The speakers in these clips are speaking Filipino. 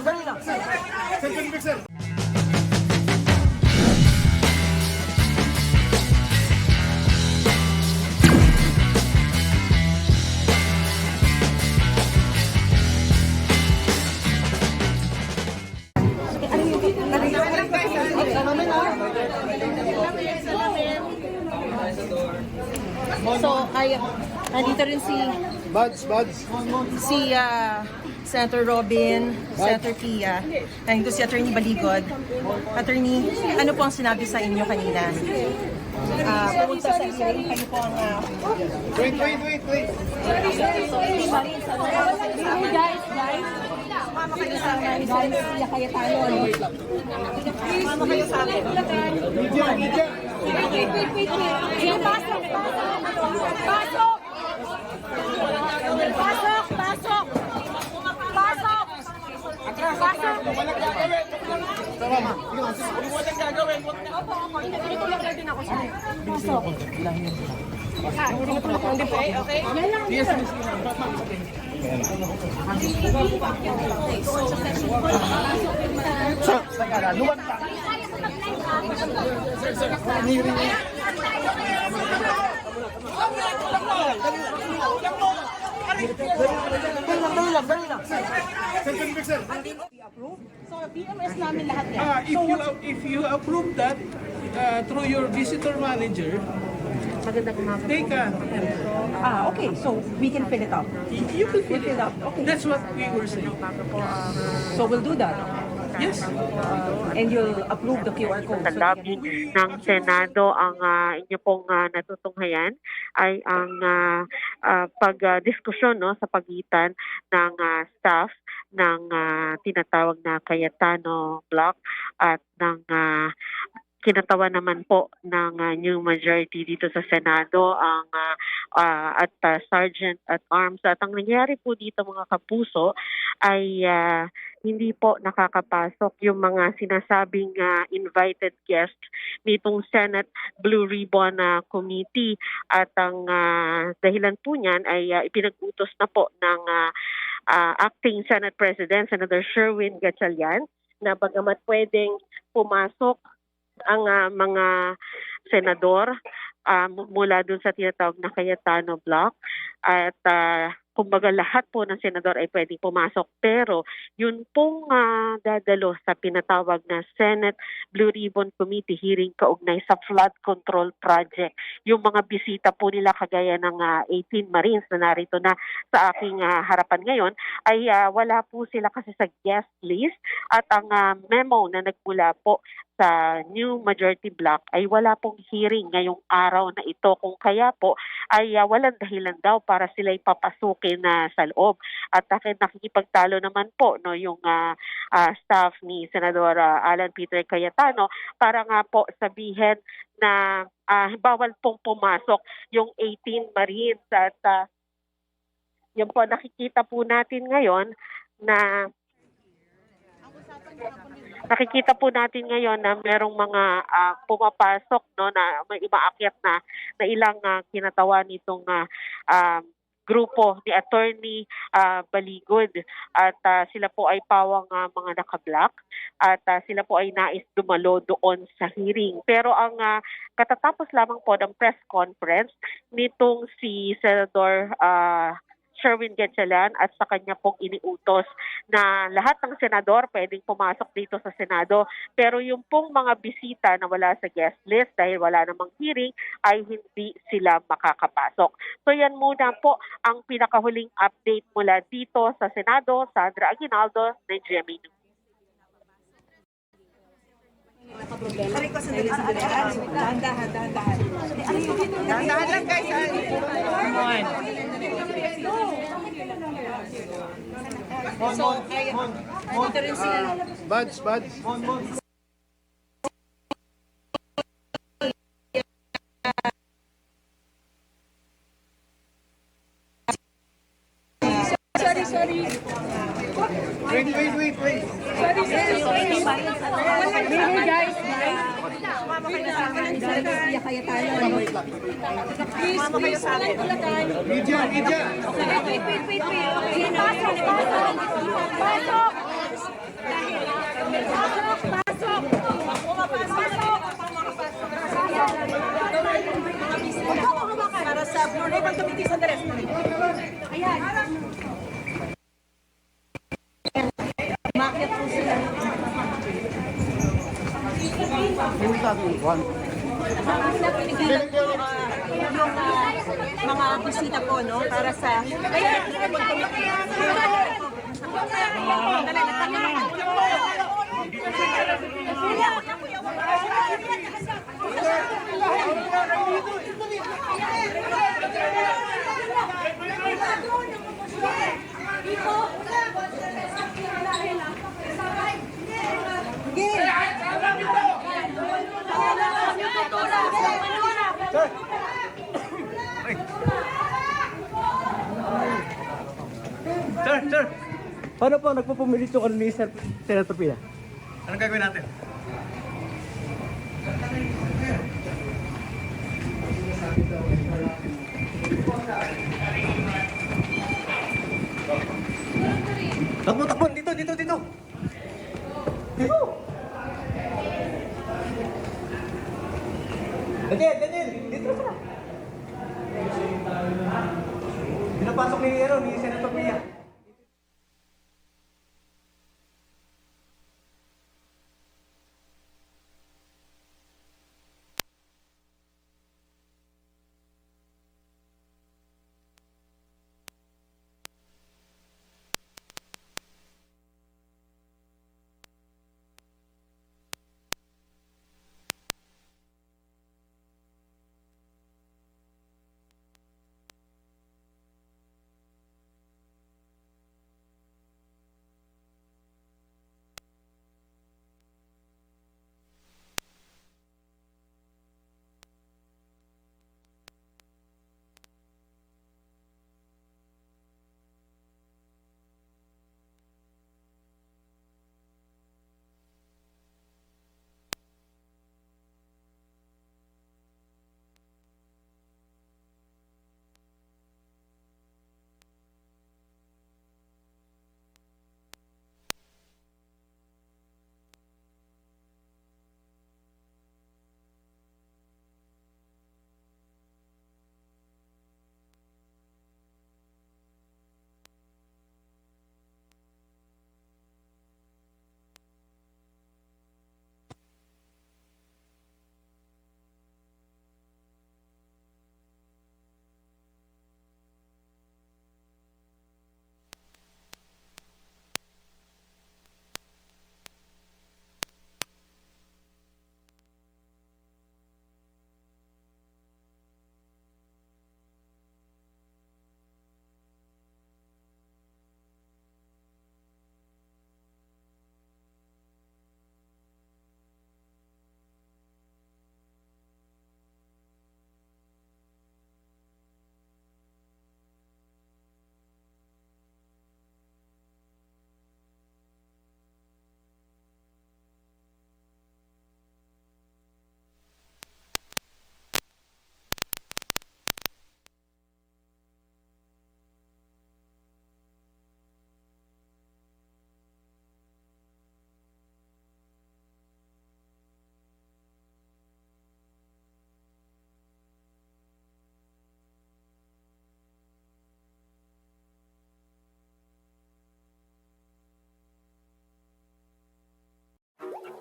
Dali lang. Sir. So, nandito rin si Senator Robin, Senator Tia, nandito si Attorney Baligod. Attorney, ano po ang sinabi sa inyo kanina? Pumunta sa hearing, kayo po ang... Wait. Guys, mama kayo sa amin. Guys, siya kaya tayo. Mama kayo sa amin. Media. Wait. Pasok! Walang gagawin. Tama. Walang gagawin. Tinutulak din ako siya. Pasok. Okay. Yes, Miss. Luwan ka. Sir. Dali lang. Sir. So, BMS namin lahat yan. If you approve that through your visitor manager, they can. Okay. So, we can fill it up. You will fill it up. Okay. That's what we were saying. So, we'll do that. Yes. And you'll approve the QR code. Sa lobby ng Senado, ang inyo pong natutunghayan ay ang pagdiskusyon sa pagitan ng staff ng tinatawag na Cayetano Block at ng kinatawa naman po ng new majority dito sa Senado ang at Sergeant at Arms. At ang nangyari po dito mga kapuso ay hindi po nakakapasok yung mga sinasabing invited guests nitong Senate Blue Ribbon Committee. At ang dahilan po niyan ay ipinag-utos na po ng Acting Senate President, Senator Sherwin Gatchalian, na bagamat pwedeng pumasok ang mga senador mula dun sa tinatawag na Cayetano Block at kumbaga lahat po ng senador ay pwedeng pumasok, pero yun pong dadalo sa pinatawag na Senate Blue Ribbon Committee hearing kaugnay sa flood control project. Yung mga bisita po nila kagaya ng 18 Marines na narito na sa aking harapan ngayon ay wala po sila kasi sa guest list at ang memo na nagmula po sa new majority block ay wala pong hearing ngayong araw na ito, kung kaya po ay walang dahilan daw para sila ipapasukin sa loob. At nakikipagtalo naman po yung staff ni Senador Alan Peter Cayetano para nga po sabihin na bawal pong pumasok yung 18 Marines. At yun po, nakikita po natin ngayon na merong mga pumapasok na may umaakyat na ilang kinatawan nitong grupo ni Attorney Baligod at sila po ay pawang mga naka-block at sila po ay nais dumalo doon sa hearing. Pero ang katatapos lamang po ng press conference nitong si Senator Sherwin Gatchalian at sa kanya pong iniutos na lahat ng senador pwedeng pumasok dito sa Senado, pero yung pong mga bisita na wala sa guest list dahil wala namang hearing ay hindi sila makakapasok. So yan muna po ang pinakahuling update mula dito sa Senado. Sandra Aguinaldo, ng GMA News. Dahan lang guys. So, nandito rin si... Buds. Sorry. Wait. Para sa Blue Ribbon Committee sa Deres. Umakyat po sila. Yung mga bisita po, no? Para sa Ribbon Committee. Sir! Paano po nagpupumilit yung ano ni Senator Pia? Anong gagawin natin? Takbo! Dito! Dito! Daniel! Dito na sila! Pinapasok ni Senator Pia.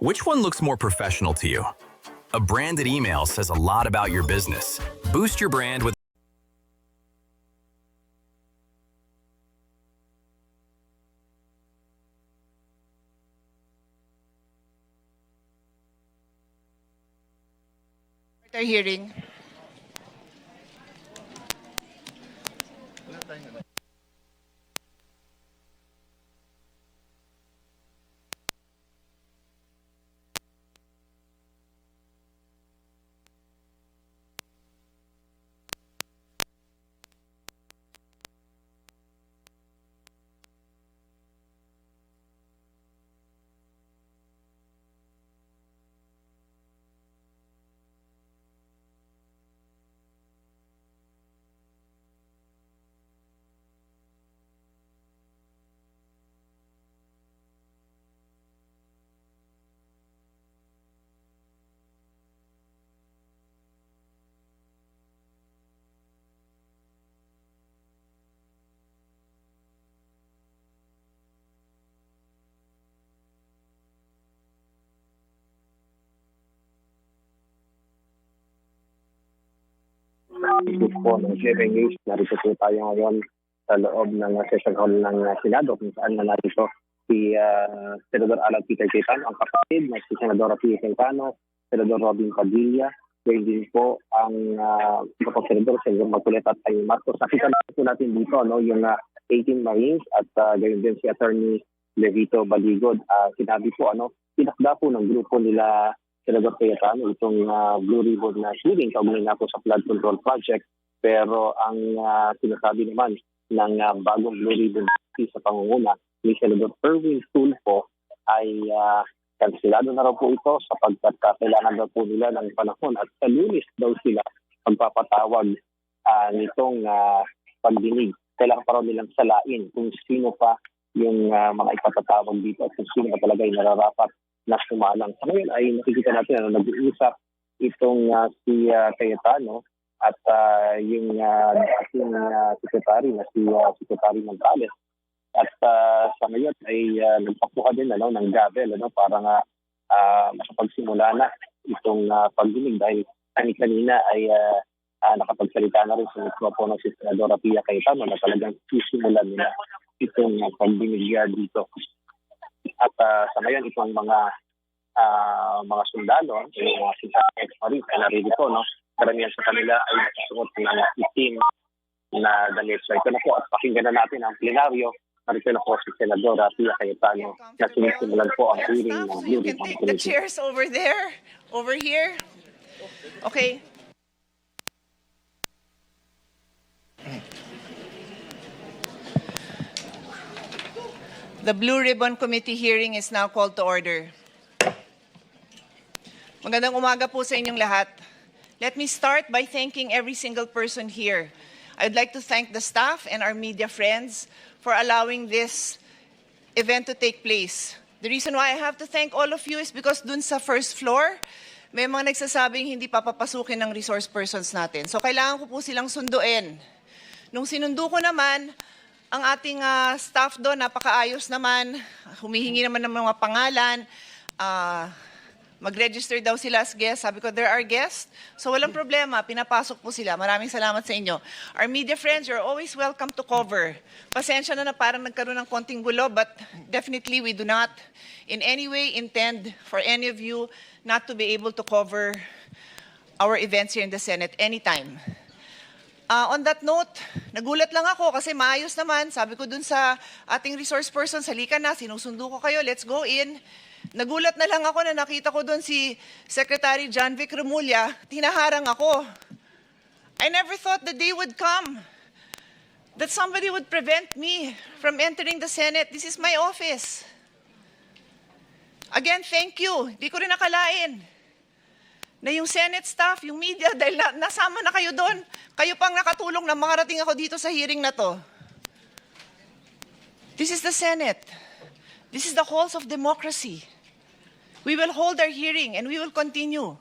Which one looks more professional to you? A branded email says a lot about your business. Boost your brand with Our hearing. po ng GMA News. Narito po tayo ngayon sa loob ng session hall ng Senado kung saan na narito si Senador Alan Peter Cayetano, ang kapatid na si Senadora Pia Cayetano, Senador Robin Padilla, ngayon din po ang Senador Marcoleta at Jaime Marcos. Nakita po natin dito yung 18 Marines at gayon din si Attorney Levito Baligod. Sinabi po, tinakda po ng grupo nila Senador Cayetano itong Blue Ribbon na hearing kaugnay na po sa flood control project. Pero ang sinasabi naman ng bagong Blue Ribbon sa pangunguna ni Senador Erwin Tulfo ay kansilado na raw po ito sapagkat kailangan daw po nila ng panahon at sa Lunes daw sila magpapatawag nitong pagdinig. Kailangan pa raw nilang salain kung sino pa yung mga ipatatawag dito at kung sino pa talaga yung nararapat na sumalang. Sa ngayon ay nakikita natin na nag-uusap itong si Cayetano at yung ating secretary na si Secretary Montales. At sa ngayon ay nagpakuha din ng gavel para nga makapagsimula na itong pagdinig dahil kanina ay nakapagsalita na rin sa mikropono si Senadora Pia Cayetano na talagang sisimulan nila itong pagdinig dito. At sa ngayon itong mga sundalo, yung mga sinasakit Marines na narito, karamihan sa kanila ay nasuot ng itim na damit. So ito na po at pakinggan na natin ang plenaryo. Narito na po si Senadora Pia Cayetano na sinisimulan po ang hearing ng Blue You can take the chairs over there, over here. Okay. The Blue Ribbon Committee hearing is now called to order. Magandang umaga po sa inyong lahat. Let me start by thanking every single person here. I'd like to thank the staff and our media friends for allowing this event to take place. The reason why I have to thank all of you is because dun sa first floor, may mga nagsasabing hindi papapasukin ng resource persons natin. So kailangan ko po silang sunduin. Nung sinundo ko naman, ang ating staff doon, napakaayos naman, humihingi naman ng mga pangalan, mag-register daw sila as guests. Sabi ko, there are guests. So walang problema, pinapasok po sila. Maraming salamat sa inyo. Our media friends, you're always welcome to cover. Pasensya na parang nagkaroon ng konting gulo, but definitely we do not in any way intend for any of you not to be able to cover our events here in the Senate anytime. On that note, nagulat lang ako kasi maayos naman. Sabi ko dun sa ating resource person, halika na, sinusundo ko kayo, let's go in. Nagulat na lang ako na nakita ko dun si Secretary John Vic Remulla, tinaharang ako. I never thought the day would come that somebody would prevent me from entering the Senate. This is my office. Again, thank you. Di ko rin nakalain na yung Senate staff, yung media, dahil nasama na kayo doon, kayo pang nakatulong na makarating ako dito sa hearing na to. This is the Senate. This is the halls of democracy. We will hold our hearing and we will continue.